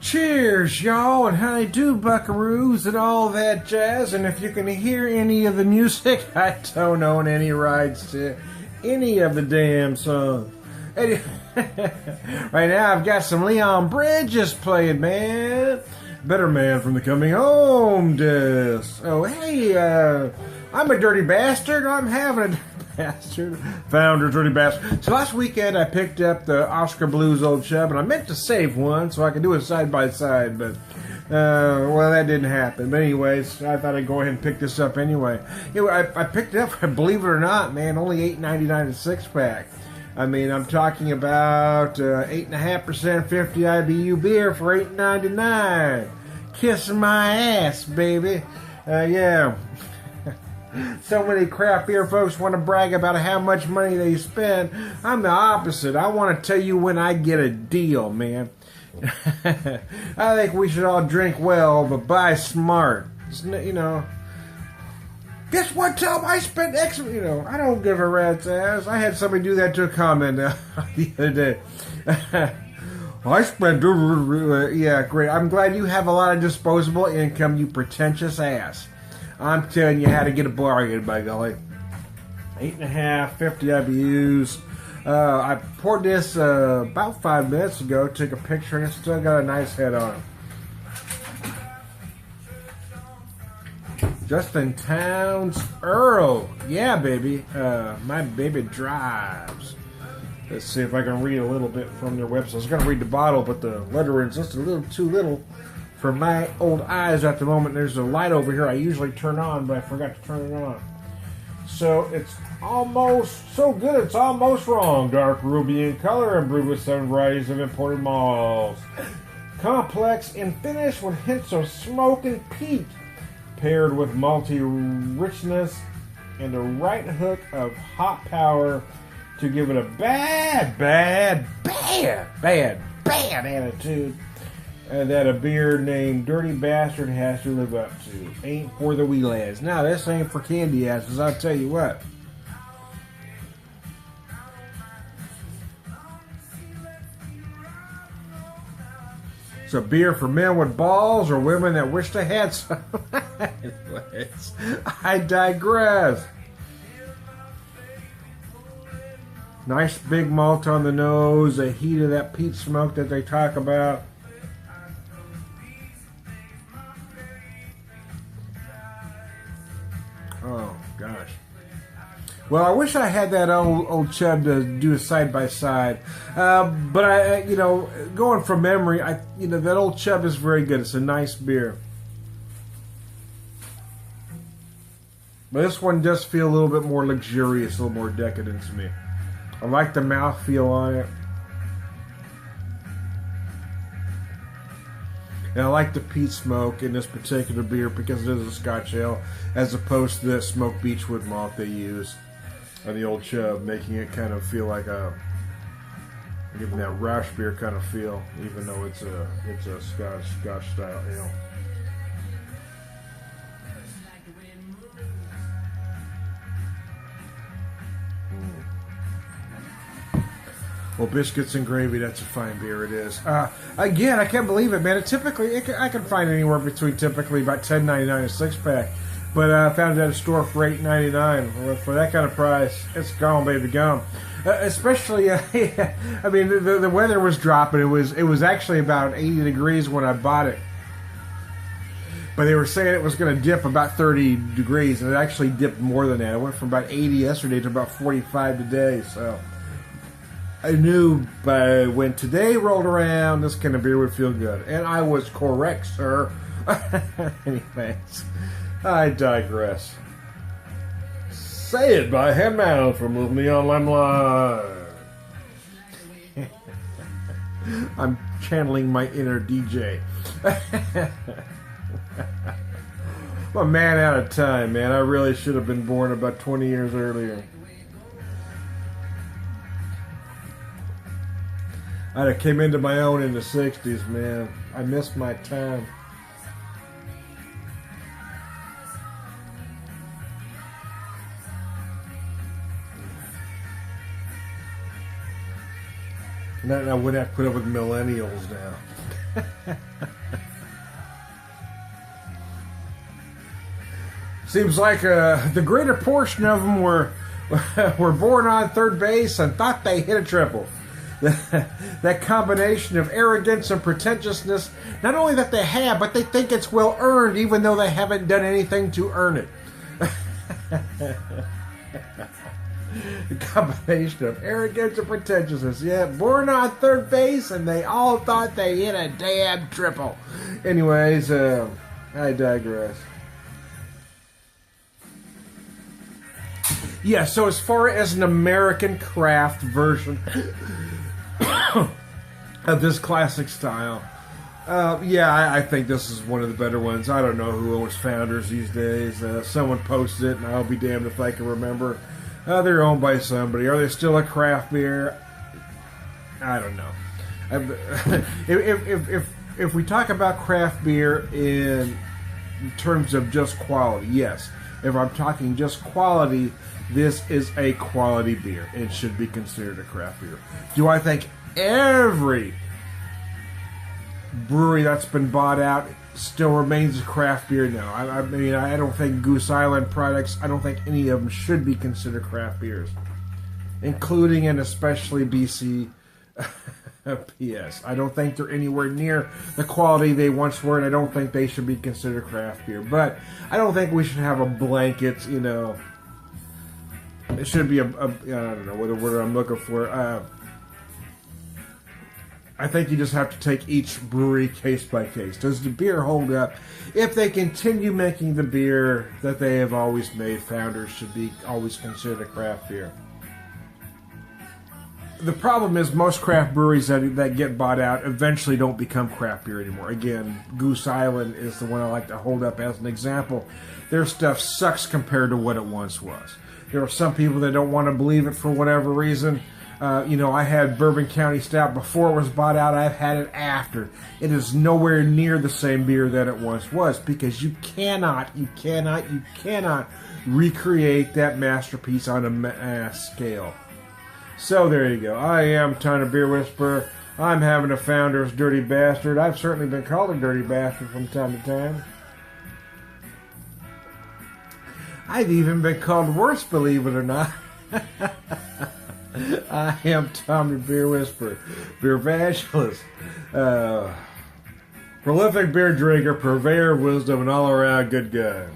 Cheers, y'all, and how they do, buckaroos, and all that jazz. And if you can hear any of the music, I don't own any rights to any of the damn songs. Right now, I've got some Leon Bridges playing, man. Better Man from the Coming Home disc. Oh, hey, I'm a dirty bastard. I'm having a dirty bastard. Founder, dirty bastard. So last weekend, I picked up the Oscar Blues Old Chub, and I meant to save one so I could do it side by side, but well, that didn't happen. But anyways, I thought I'd go ahead and pick this up anyway. I picked it up, believe it or not, man, only $8.99 a six-pack. I mean, I'm talking about 8.5% 50 IBU beer for $8.99. Kiss my ass, baby. Yeah. So many craft beer folks want to brag about how much money they spend. I'm the opposite. I want to tell you when I get a deal, man. I think we should all drink well, but buy smart. You know. Guess what, Tom? I spent X. You know, I don't give a rat's ass. I had somebody do that to a comment the other day. I spent. Yeah, great. I'm glad you have a lot of disposable income, you pretentious ass. I'm telling you how to get a bargain, by golly. 8.5, 50 IBUs. I poured this about 5 minutes ago. Took a picture, and it's still got a nice head on it. Justin Townes Earl. Yeah, baby. My baby drives. Let's see if I can read a little bit from their website. I was going to read the bottle, but the lettering's just a little too little for my old eyes at the moment. There's a light over here I usually turn on, but I forgot to turn it on. So it's almost so good it's almost wrong. Dark ruby in color and brewed with 7 varieties of imported malts. Complex in finish with hints of smoke and peat. Paired with malty richness and the right hook of hot power to give it a bad attitude that a beer named Dirty Bastard has to live up to. Ain't for the wee lads. Now, this ain't for candy asses, I'll tell you what. It's a beer for men with balls or women that wish they had some. Anyways, I digress. Nice big malt on the nose, the heat of that peat smoke that they talk about. Oh, gosh. Well, I wish I had that old chub to do a side by side, but I, you know, going from memory, that old chub is very good. It's a nice beer, but this one does feel a little bit more luxurious, a little more decadent to me. I like the mouthfeel on it, and I like the peat smoke in this particular beer because it is a Scotch ale, as opposed to the smoked beechwood malt they use. And the old chub, making it kind of feel like giving that Rausch beer kind of feel, even though it's a Scotch style ale. Well, biscuits and gravy, that's a fine beer, it is. Again, I can't believe it, man. I can find anywhere between about $10.99 a six-pack. But I found it at a store for $8.99. For that kind of price, it's gone, baby, gone. Especially, I mean, the weather was dropping. It was actually about 80 degrees when I bought it. But they were saying it was going to dip about 30 degrees, and it actually dipped more than that. It went from about 80 yesterday to about 45 today. So I knew by when today rolled around, this kind of beer would feel good. And I was correct, sir. Anyways, I digress. Say it by hand mouth from Leon Limelight. I'm channeling my inner DJ. I'm a man out of time, man. I really should have been born about 20 years earlier. I came into my own in the 60s, man. I missed my time. And I would have to put up with millennials now. Seems like the greater portion of them were born on third base and thought they hit a triple. That combination of arrogance and pretentiousness, not only that they have, but they think it's well earned even though they haven't done anything to earn it. The combination of arrogance and pretentiousness. Yeah, born on third base and they all thought they hit a damn triple. Anyways, I digress. Yeah, so as far as an American craft version of this classic style, yeah, I think this is one of the better ones. I don't know who owns Founders these days. Someone posted it, and I'll be damned if I can remember. They're owned by somebody. Are they still a craft beer? I don't know. If we talk about craft beer in terms of just quality, yes. If I'm talking just quality, this is a quality beer. It should be considered a craft beer. Do I think every brewery that's been bought out still remains a craft beer? No. I mean, I don't think Goose Island products, I don't think any of them should be considered craft beers, including and especially BC PS. I don't think they're anywhere near the quality they once were, and I don't think they should be considered craft beer. But I don't think we should have a blanket, you know. It should be I don't know what the word I'm looking for. I think you just have to take each brewery case by case. Does the beer hold up? If they continue making the beer that they have always made, Founders should be always considered a craft beer. The problem is most craft breweries that get bought out eventually don't become craft beer anymore. Again, Goose Island is the one I like to hold up as an example. Their stuff sucks compared to what it once was. There are some people that don't want to believe it for whatever reason. You know, I had Bourbon County Stout before it was bought out. I've had it after. It is nowhere near the same beer that it once was, because you cannot recreate that masterpiece on a mass scale. So there you go. I am Ton of Beer Whisperer. I'm having a Founder's Dirty Bastard. I've certainly been called a dirty bastard from time to time. I've even been called worse, believe it or not. I am Tom the Beer Whisperer, beer evangelist, prolific beer drinker, purveyor of wisdom, and all-around good guy.